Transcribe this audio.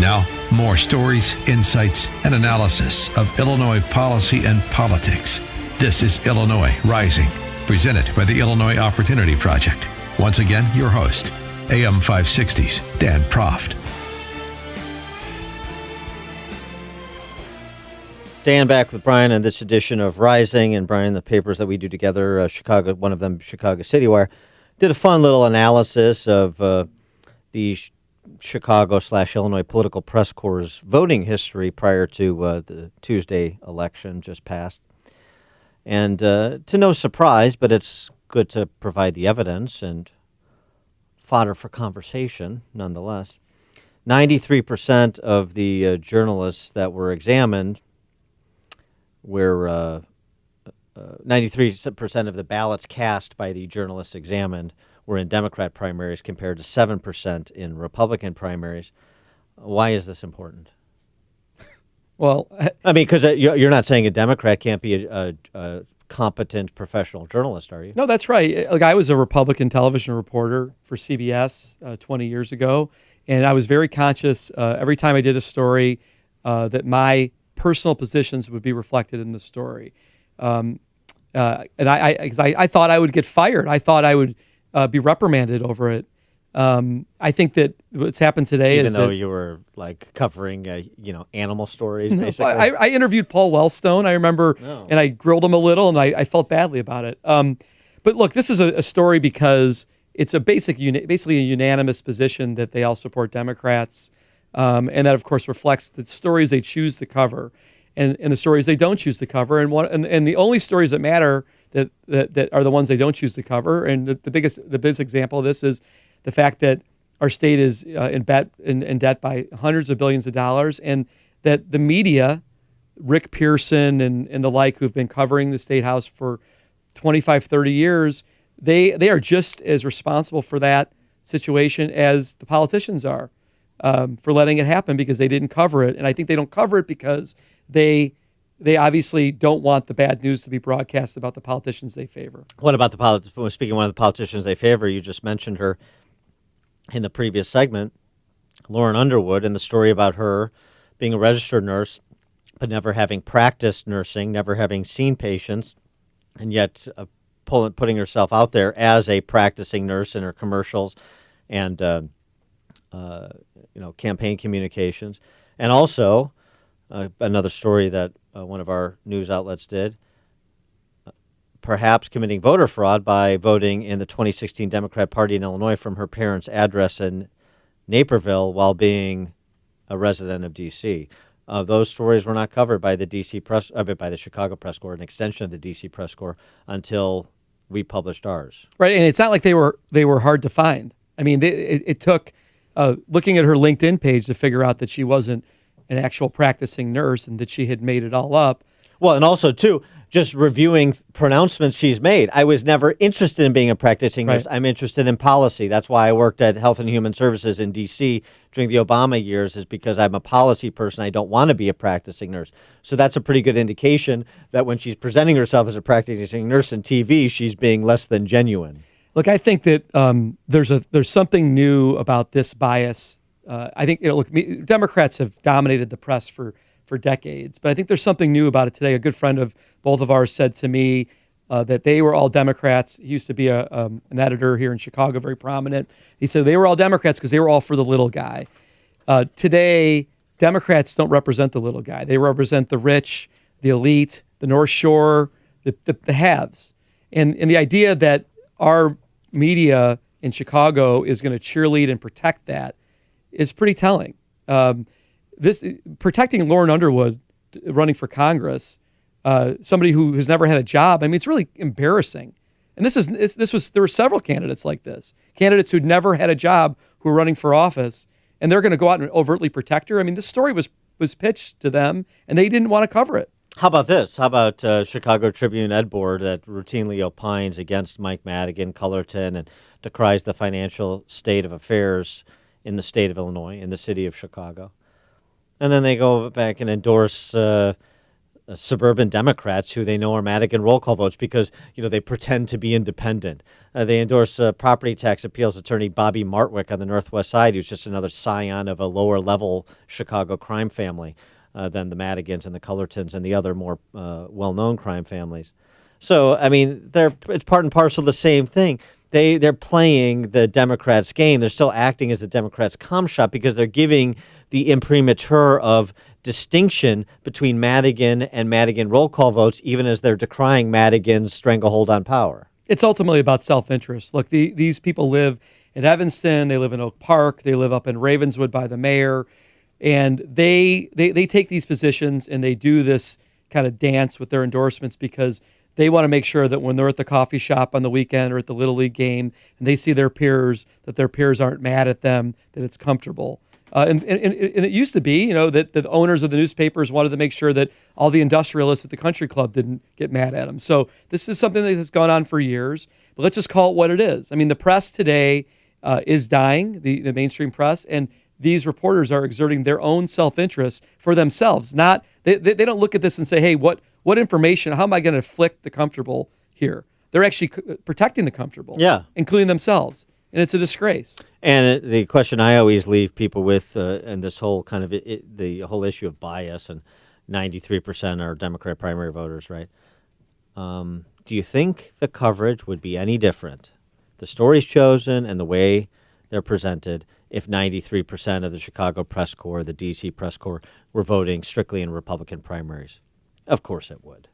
Now, more stories, insights, and analysis of Illinois policy and politics. This is Illinois Rising, presented by the Illinois Opportunity Project. Once again, your host, AM 560's Dan Proft. Dan back with Brian on this edition of Rising. And Brian, the papers that we do together, Chicago, one of them, Chicago City Wire, did a fun little analysis of the Chicago/Illinois Political Press Corps' voting history prior to the Tuesday election just passed. And to no surprise, but it's good to provide the evidence and fodder for conversation nonetheless, 93% of the journalists that were examined were 93% of the ballots cast by the journalists examined were in Democrat primaries compared to 7% in Republican primaries. Why is this important? Well, I mean, because you're not saying a Democrat can't be a competent professional journalist, are you? no, that's right. Like, I was a Republican television reporter for CBS 20 years ago, and I was very conscious every time I did a story that my personal positions would be reflected in the story. And I thought I would get fired. I thought I would be reprimanded over it. I think that what's happened today Even is though that, you were like covering, animal stories, basically. I interviewed Paul Wellstone. I remember, and I grilled him a little, and I felt badly about it. But look, this is a story because it's basically a unanimous position that they all support Democrats, and that of course reflects the stories they choose to cover, and the stories they don't choose to cover, and the only stories that matter that are the ones they don't choose to cover. And the biggest example of this is the fact that our state is in debt by hundreds of billions of dollars, and that the media, Rick Pearson and the like, who've been covering the State House for 25, 30 years, they are just as responsible for that situation as the politicians are for letting it happen, because they didn't cover it. And I think they don't cover it because they obviously don't want the bad news to be broadcast about the politicians they favor. What about speaking of one of the politicians they favor, you just mentioned her in the previous segment, Lauren Underwood, and the story about her being a registered nurse, but never having practiced nursing, never having seen patients, and yet putting herself out there as a practicing nurse in her commercials and campaign communications. And also another story that one of our news outlets did, perhaps committing voter fraud by voting in the 2016 Democrat Party in Illinois from her parents' address in Naperville while being a resident of D.C. Those stories were not covered by the by the Chicago Press Corps, an extension of the D.C. Press Corps, until we published ours. Right, and it's not like they were hard to find. I mean, it took looking at her LinkedIn page to figure out that she wasn't an actual practicing nurse and that she had made it all up. Well, and also, too, just reviewing pronouncements she's made. I was never interested in being a practicing nurse. Right. I'm interested in policy. That's why I worked at Health and Human Services in D.C. during the Obama years, is because I'm a policy person. I don't want to be a practicing nurse. So that's a pretty good indication that when she's presenting herself as a practicing nurse in TV, she's being less than genuine. Look, I think that there's something new about this bias. I think Democrats have dominated the press for decades, but I think there's something new about it today. A good friend of both of ours said to me that they were all Democrats. He used to be an editor here in Chicago, very prominent. He said they were all Democrats because they were all for the little guy. Today, Democrats don't represent the little guy. They represent the rich, the elite, the North Shore, the haves. And the idea that our media in Chicago is going to cheerlead and protect that is pretty telling. This protecting Lauren Underwood running for Congress, somebody who has never had a job. I mean, it's really embarrassing. And there were several candidates like this, candidates who'd never had a job who were running for office, and they're going to go out and overtly protect her. I mean, this story was pitched to them, and they didn't want to cover it. How about this? How about Chicago Tribune Ed Board that routinely opines against Mike Madigan, Cullerton, and decries the financial state of affairs in the state of Illinois, in the city of Chicago? And then they go back and endorse suburban Democrats who they know are Madigan roll call votes because, they pretend to be independent. They endorse property tax appeals attorney Bobby Martwick on the Northwest Side, who's just another scion of a lower-level Chicago crime family than the Madigans and the Cullertons and the other more well-known crime families. So, it's part and parcel of the same thing. They're playing the Democrats' game. They're still acting as the Democrats' cum shop because they're giving the imprimatur of distinction between Madigan and Madigan roll call votes, even as they're decrying Madigan's stranglehold on power. It's ultimately about self-interest. Look, these people live in Evanston. They live in Oak Park. They live up in Ravenswood by the mayor. And they take these positions and they do this kind of dance with their endorsements because they want to make sure that when they're at the coffee shop on the weekend or at the Little League game and they see their peers, that their peers aren't mad at them, that it's comfortable. And it used to be, that the owners of the newspapers wanted to make sure that all the industrialists at the country club didn't get mad at them. So this is something that has gone on for years, but let's just call it what it is. The press today is dying, the mainstream press, and these reporters are exerting their own self-interest for themselves. Not they don't look at this and say, hey, what information, how am I going to afflict the comfortable here? They're actually protecting the comfortable, including themselves. And it's a disgrace. And the question I always leave people with, and this whole kind of the whole issue of bias, and 93% are Democrat primary voters, right? Do you think the coverage would be any different, the stories chosen and the way they're presented, if 93% of the Chicago press corps, the D.C. press corps, were voting strictly in Republican primaries? Of course it would.